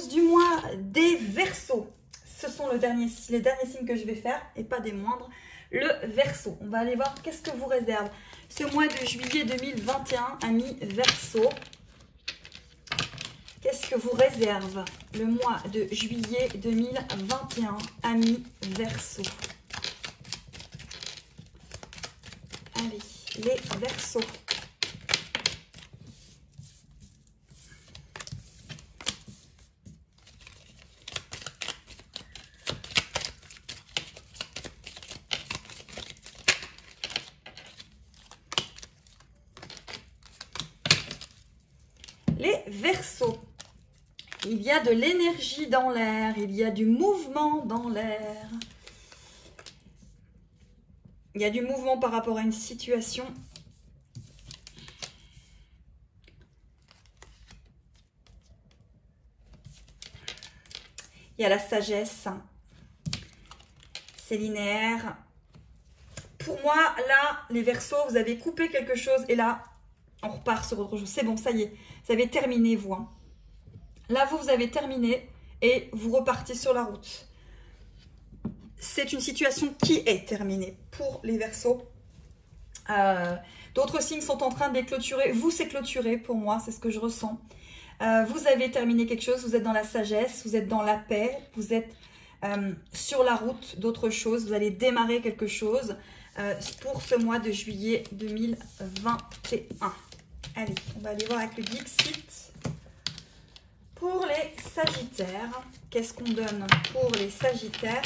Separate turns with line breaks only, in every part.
annonce du mois des Verseaux. Ce sont les derniers signes que je vais faire et pas des moindres. Le Verseau. On va aller voir qu'est-ce que vous réserve ce mois de juillet 2021, amis Verseau. Qu'est-ce que vous réserve le mois de juillet 2021, amis Verseau? Allez, les Verseaux. Les Verseaux. Il y a de l'énergie dans l'air, il y a du mouvement dans l'air. Il y a du mouvement par rapport à une situation. Il y a la sagesse. C'est linéaire. Pour moi, là, les Verseaux, vous avez coupé quelque chose et là, on repart sur autre chose. C'est bon, ça y est. Vous avez terminé, vous. Hein. Là, vous avez terminé et vous repartez sur la route. C'est une situation qui est terminée pour les Verseaux. D'autres signes sont en train de les clôturer. Vous, c'est clôturé pour moi, c'est ce que je ressens. Vous avez terminé quelque chose, vous êtes dans la sagesse, vous êtes dans la paix, vous êtes sur la route d'autre chose. Vous allez démarrer quelque chose pour ce mois de juillet 2021. Allez, on va aller voir avec le Dixit. Pour les Sagittaires, qu'est-ce qu'on donne pour les Sagittaires?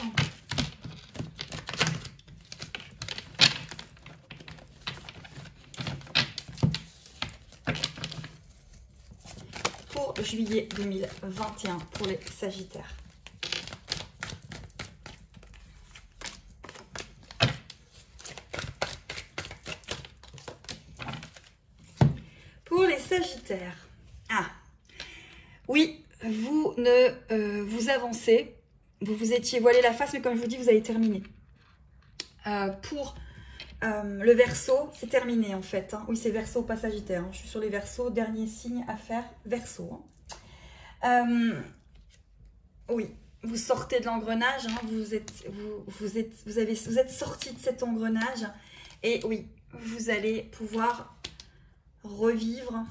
Pour juillet 2021, pour les Sagittaires. Pour les Sagittaires, oui, vous vous avancez, vous vous étiez voilé la face, mais comme je vous dis, vous avez terminé. Pour le Verseau, c'est terminé en fait. Hein. Oui, c'est Verseau, pas Sagittaire. Hein. Je suis sur les Verseaux, dernier signe à faire, Verseau. Hein. Oui, vous sortez de l'engrenage, hein. vous êtes sorti de cet engrenage et oui, vous allez pouvoir revivre.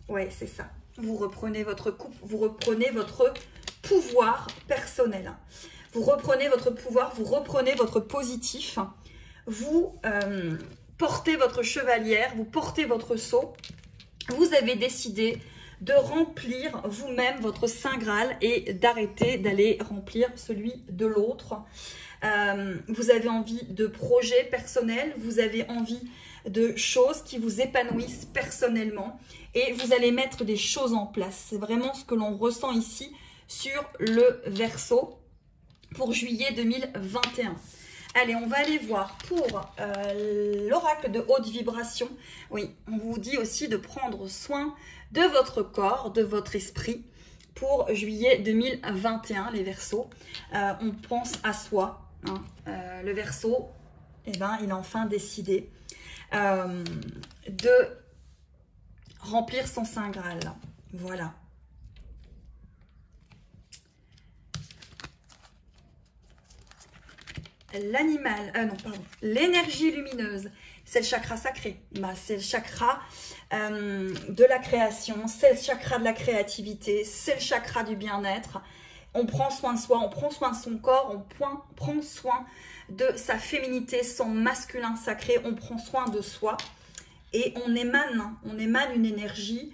Ouais, c'est ça. Vous reprenez votre couple, vous reprenez votre pouvoir personnel. Vous reprenez votre pouvoir, vous reprenez votre positif. Vous portez votre chevalière, vous portez votre sceau. Vous avez décidé de remplir vous-même votre Saint Graal et d'arrêter d'aller remplir celui de l'autre. Vous avez envie de projets personnels, vous avez envie de choses qui vous épanouissent personnellement et vous allez mettre des choses en place. C'est vraiment ce que l'on ressent ici sur le Verseau pour juillet 2021. Allez, on va aller voir pour l'oracle de haute vibration. Oui, on vous dit aussi de prendre soin de votre corps, de votre esprit pour juillet 2021, les Verseaux. On pense à soi. Hein. Le Verseau, eh ben, il a enfin décidé de remplir son Saint Graal. Voilà. L'animal, non pardon, l'énergie lumineuse, c'est le chakra sacré. Bah, c'est le chakra de la création, c'est le chakra de la créativité, c'est le chakra du bien-être. On prend soin de soi, on prend soin de son corps, on prend soin de sa féminité, son masculin sacré, on prend soin de soi et on émane une énergie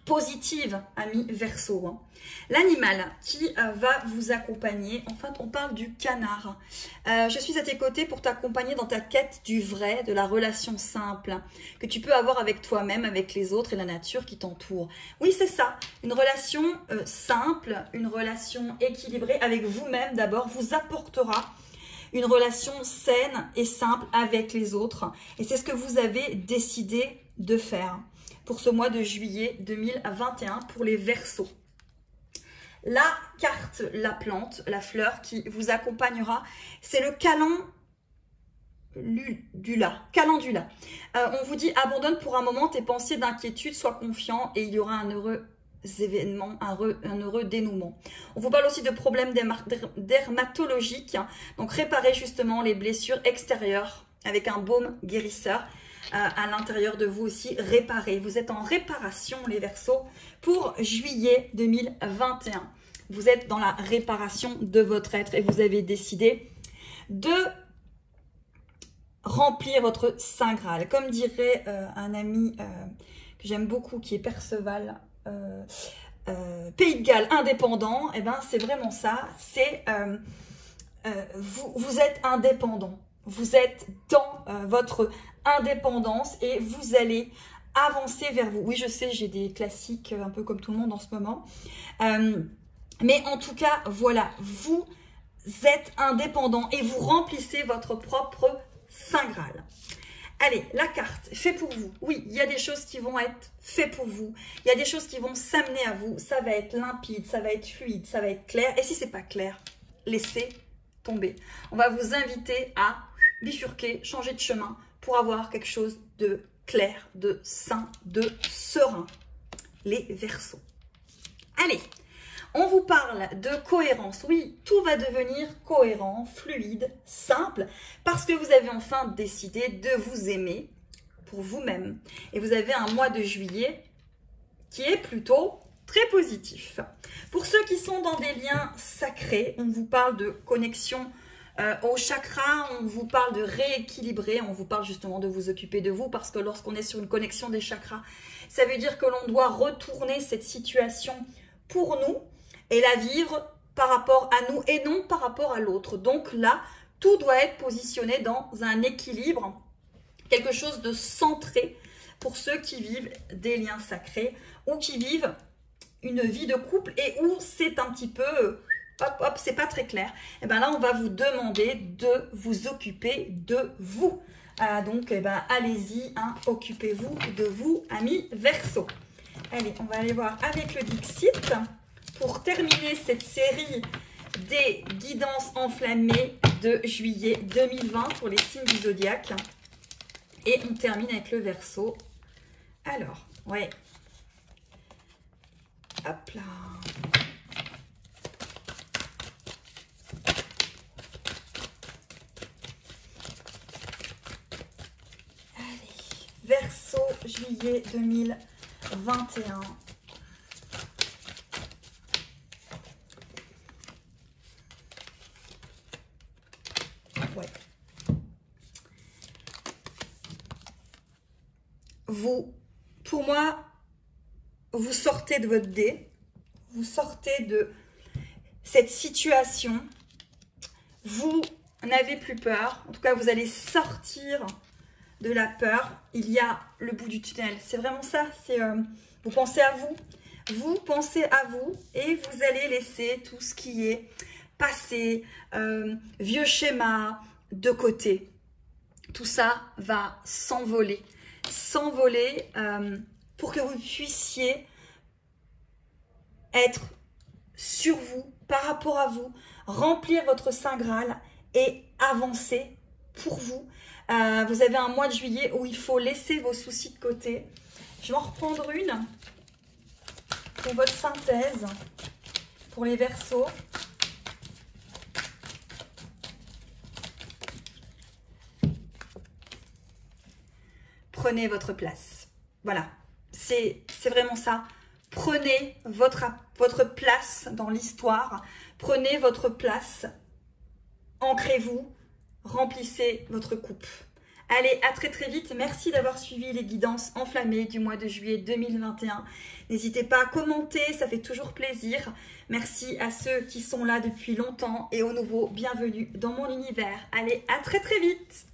positive, amis Verseau. Hein. L'animal qui va vous accompagner, en fait, on parle du canard. Je suis à tes côtés pour t'accompagner dans ta quête du vrai, de la relation simple que tu peux avoir avec toi-même, avec les autres et la nature qui t'entoure. Oui, c'est ça. Une relation simple, une relation équilibrée avec vous-même d'abord vous apportera une relation saine et simple avec les autres. Et c'est ce que vous avez décidé de faire pour ce mois de juillet 2021 pour les Verseaux. La carte, la plante, la fleur qui vous accompagnera, c'est le calendula. On vous dit abandonne pour un moment tes pensées d'inquiétude, sois confiant et il y aura un heureux événements, un heureux dénouement. On vous parle aussi de problèmes dermatologiques, hein. Donc réparer justement les blessures extérieures avec un baume guérisseur. À l'intérieur de vous aussi, réparer. Vous êtes en réparation, les Verseaux, pour juillet 2021. Vous êtes dans la réparation de votre être et vous avez décidé de remplir votre Saint Graal. Comme dirait un ami que j'aime beaucoup, qui est Perceval, Pays de Galles indépendant, et ben c'est vraiment ça. C'est vous êtes indépendant. Vous êtes dans votre indépendance et vous allez avancer vers vous. Oui, je sais, j'ai des classiques un peu comme tout le monde en ce moment. Mais en tout cas, voilà, vous êtes indépendant et vous remplissez votre propre Saint Graal. Allez, la carte, fait pour vous. Oui, il y a des choses qui vont être faites pour vous. Il y a des choses qui vont s'amener à vous. Ça va être limpide, ça va être fluide, ça va être clair. Et si c'est pas clair, laissez tomber. On va vous inviter à bifurquer, changer de chemin pour avoir quelque chose de clair, de sain, de serein. Les Verseaux. Allez, on vous parle de cohérence. Oui, tout va devenir cohérent, fluide, simple, parce que vous avez enfin décidé de vous aimer pour vous-même. Et vous avez un mois de juillet qui est plutôt très positif. Pour ceux qui sont dans des liens sacrés, on vous parle de connexion au chakra, on vous parle de rééquilibrer, on vous parle justement de vous occuper de vous, parce que lorsqu'on est sur une connexion des chakras, ça veut dire que l'on doit retourner cette situation pour nous et la vivre par rapport à nous et non par rapport à l'autre. Donc là, tout doit être positionné dans un équilibre, quelque chose de centré pour ceux qui vivent des liens sacrés ou qui vivent une vie de couple et où c'est un petit peu... hop, hop, c'est pas très clair. Et bien là, on va vous demander de vous occuper de vous. Donc, allez-y, hein, occupez-vous de vous, amis Verseaux. Allez, on va aller voir avec le Dixit pour terminer cette série des guidances enflammées de juillet 2020 pour les signes du zodiaque. Et on termine avec le Verseau. Alors, ouais. Hop là. Verseau, juillet 2021. Ouais. Vous, pour moi, vous sortez de votre dé. Vous sortez de cette situation. Vous n'avez plus peur. En tout cas, vous allez sortir de la peur. Il y a le bout du tunnel. C'est vraiment ça. C'est vous pensez à vous. Vous pensez à vous et vous allez laisser tout ce qui est passé, vieux schéma de côté. Tout ça va s'envoler. S'envoler pour que vous puissiez être sur vous, par rapport à vous, remplir votre Saint Graal et avancer pour vous. Vous avez un mois de juillet où il faut laisser vos soucis de côté. Je vais en reprendre une pour votre synthèse, pour les Verseaux. Prenez votre place. Voilà, c'est vraiment ça. Prenez votre place dans l'histoire. Prenez votre place. Ancrez-vous. Remplissez votre coupe. Allez, à très très vite. Merci d'avoir suivi les guidances enflammées du mois de juillet 2021. N'hésitez pas à commenter, ça fait toujours plaisir. Merci à ceux qui sont là depuis longtemps et aux nouveaux, bienvenue dans mon univers. Allez, à très très vite.